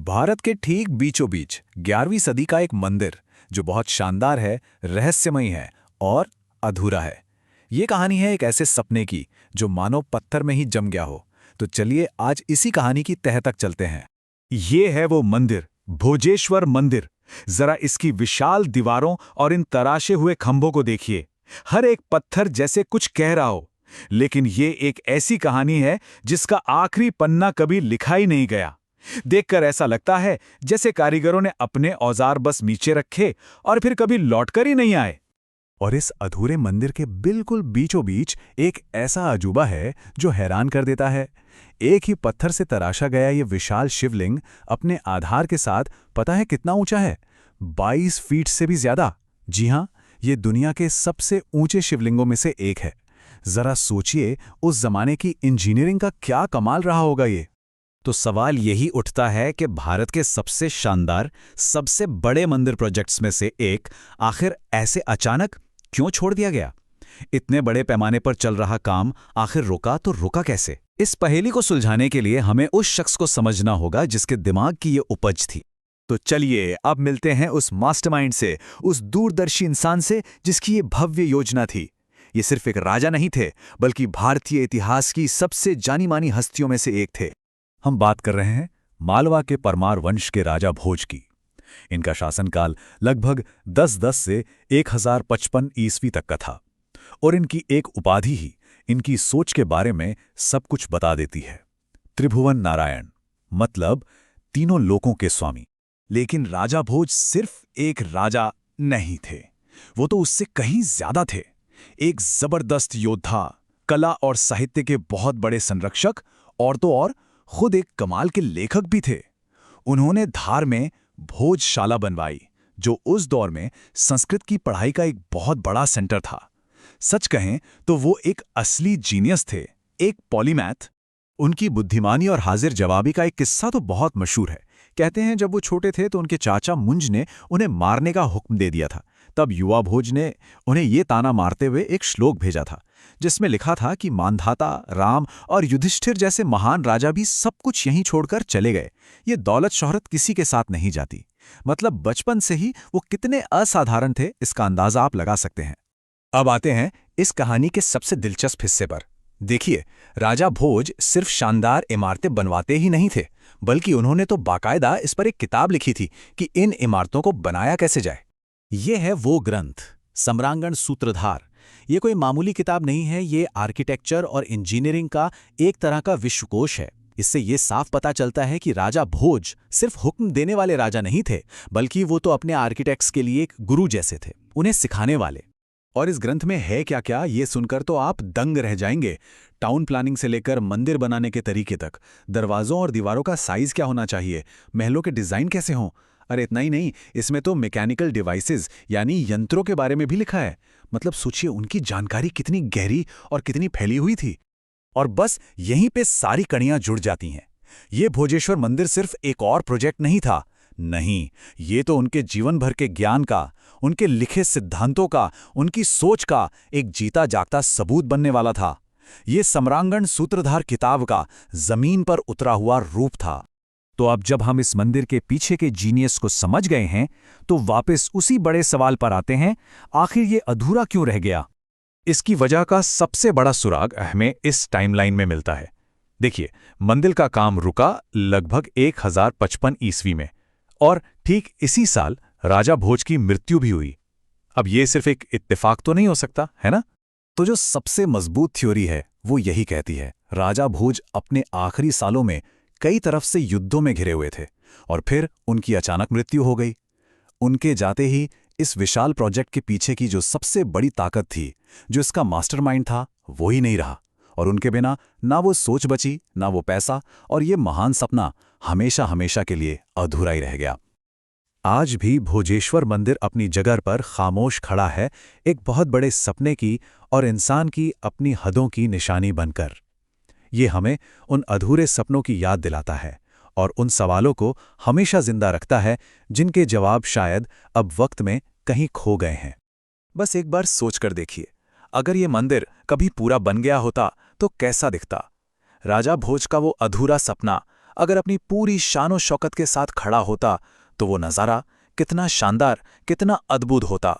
भारत के ठीक बीचों बीच 11वीं सदी का एक मंदिर जो बहुत शानदार है, रहस्यमयी है और अधूरा है। ये कहानी है एक ऐसे सपने की जो मानो पत्थर में ही जम गया हो। तो चलिए आज इसी कहानी की तह तक चलते हैं। ये है वो मंदिर, भोजेश्वर मंदिर। जरा इसकी विशाल दीवारों और इन तराशे हुए खंभों को देखिए। हर एक पत्थर जैसे कुछ कह रहा हो। लेकिन ये एक ऐसी कहानी है जिसका आखिरी पन्ना कभी लिखा ही नहीं गया। देखकर ऐसा लगता है जैसे कारीगरों ने अपने औजार बस नीचे रखे और फिर कभी लौटकर ही नहीं आए। और इस अधूरे मंदिर के बिल्कुल बीचों बीच एक ऐसा अजूबा है जो हैरान कर देता है। एक ही पत्थर से तराशा गया ये विशाल शिवलिंग अपने आधार के साथ पता है कितना ऊंचा है? 22 फीट से भी ज्यादा। जी हां, ये दुनिया के सबसे ऊंचे शिवलिंगों में से एक है। जरा सोचिए उस जमाने की इंजीनियरिंग का क्या कमाल रहा होगा ये। तो सवाल यही उठता है कि भारत के सबसे शानदार, सबसे बड़े मंदिर प्रोजेक्ट्स में से एक आखिर ऐसे अचानक क्यों छोड़ दिया गया? इतने बड़े पैमाने पर चल रहा काम आखिर रुका तो रुका कैसे? इस पहेली को सुलझाने के लिए हमें उस शख्स को समझना होगा जिसके दिमाग की ये उपज थी। तो चलिए अब मिलते हैं उस मास्टरमाइंड से, उस दूरदर्शी इंसान से जिसकी ये भव्य योजना थी। ये सिर्फ एक राजा नहीं थे, बल्कि भारतीय इतिहास की सबसे जानी-मानी हस्तियों में से एक थे। हम बात कर रहे हैं मालवा के परमार वंश के राजा भोज की। इनका शासनकाल लगभग 1010 से 1055 ईस्वी तक का था और इनकी एक उपाधि ही इनकी सोच के बारे में सब कुछ बता देती है। त्रिभुवन नारायण, मतलब तीनों लोकों के स्वामी। लेकिन राजा भोज सिर्फ एक राजा नहीं थे, वो तो उससे कहीं ज्यादा थे। एक जबरदस्त योद्धा, कला और साहित्य के बहुत बड़े संरक्षक और तो और खुद एक कमाल के लेखक भी थे। उन्होंने धार में भोजशाला बनवाई, जो उस दौर में संस्कृत की पढ़ाई का एक बहुत बड़ा सेंटर था। सच कहें तो वो एक असली जीनियस थे, एक पॉलीमैथ। उनकी बुद्धिमानी और हाजिर जवाबी का एक किस्सा तो बहुत मशहूर है। कहते हैं जब वो छोटे थे तो उनके चाचा मुंज ने उन्हें मारने का हुक्म दे दिया था। तब युवा भोज ने उन्हें ये ताना मारते हुए एक श्लोक भेजा था, जिसमें लिखा था कि मानधाता, राम और युधिष्ठिर जैसे महान राजा भी सब कुछ यहीं छोड़कर चले गए। ये दौलत शोहरत किसी के साथ नहीं जाती। मतलब बचपन से ही वो कितने असाधारण थे, इसका अंदाजा आप लगा सकते हैं। अब आते हैं इस कहानी के सबसे दिलचस्प हिस्से पर। देखिए, राजा भोज सिर्फ शानदार इमारतें बनवाते ही नहीं थे, बल्कि उन्होंने तो बाकायदा इस पर एक किताब लिखी थी कि इन इमारतों को बनाया कैसे जाए। ये है वो ग्रंथ, सम्रांगण सूत्रधार। ये कोई मामूली किताब नहीं है, ये आर्किटेक्चर और इंजीनियरिंग का एक तरह का विश्वकोश है। इससे ये साफ पता चलता है कि राजा भोज सिर्फ हुक्म देने वाले राजा नहीं थे, बल्कि वो तो अपने आर्किटेक्ट्स के लिए एक गुरु जैसे थे, उन्हें सिखाने वाले। और इस ग्रंथ में है क्या क्या, ये सुनकर तो आप दंग रह जाएंगे। टाउन प्लानिंग से लेकर मंदिर बनाने के तरीके तक, दरवाजों और दीवारों का साइज क्या होना चाहिए, महलों के डिजाइन कैसे हों। अरे इतना ही नहीं, इसमें तो मैकेनिकल डिवाइसेस यानी यंत्रों के बारे में भी लिखा है। मतलब सोचिए उनकी जानकारी कितनी गहरी और कितनी फैली हुई थी। और बस यहीं पे सारी कड़ियां जुड़ जाती हैं। ये भोजेश्वर मंदिर सिर्फ एक और प्रोजेक्ट नहीं था। नहीं, ये तो उनके जीवन भर के ज्ञान का, उनके लिखे सिद्धांतों का, उनकी सोच का एक जीता जागता सबूत बनने वाला था। ये सम्रांगण सूत्रधार किताब का जमीन पर उतरा हुआ रूप था। तो अब जब हम इस मंदिर के पीछे के जीनियस को समझ गए हैं, तो वापस उसी बड़े सवाल पर आते हैं, आखिर ये अधूरा क्यों रह गया? इसकी वजह का सबसे बड़ा सुराग हमें इस टाइमलाइन में मिलता है। देखिए, मंदिर का काम रुका लगभग 1055 ईस्वी में और ठीक इसी साल राजा भोज की मृत्यु भी हुई। अब ये सिर्फ एक इत्तेफाक तो नहीं हो सकता, है ना? तो जो सबसे मजबूत थ्योरी है वो यही कहती है, राजा भोज अपने आखिरी सालों में कई तरफ से युद्धों में घिरे हुए थे और फिर उनकी अचानक मृत्यु हो गई। उनके जाते ही इस विशाल प्रोजेक्ट के पीछे की जो सबसे बड़ी ताकत थी, जो इसका मास्टरमाइंड था, वो ही नहीं रहा। और उनके बिना ना वो सोच बची, ना वो पैसा, और ये महान सपना हमेशा हमेशा के लिए अधूरा ही रह गया। आज भी भोजेश्वर मंदिर अपनी जगह पर खामोश खड़ा है, एक बहुत बड़े सपने की और इंसान की अपनी हदों की निशानी बनकर। ये हमें उन अधूरे सपनों की याद दिलाता है और उन सवालों को हमेशा जिंदा रखता है जिनके जवाब शायद अब वक्त में कहीं खो गए हैं। बस एक बार सोचकर देखिए, अगर ये मंदिर कभी पूरा बन गया होता तो कैसा दिखता? राजा भोज का वो अधूरा सपना अगर अपनी पूरी शानो शौकत के साथ खड़ा होता तो वो नज़ारा कितना शानदार, कितना अद्भुत होता।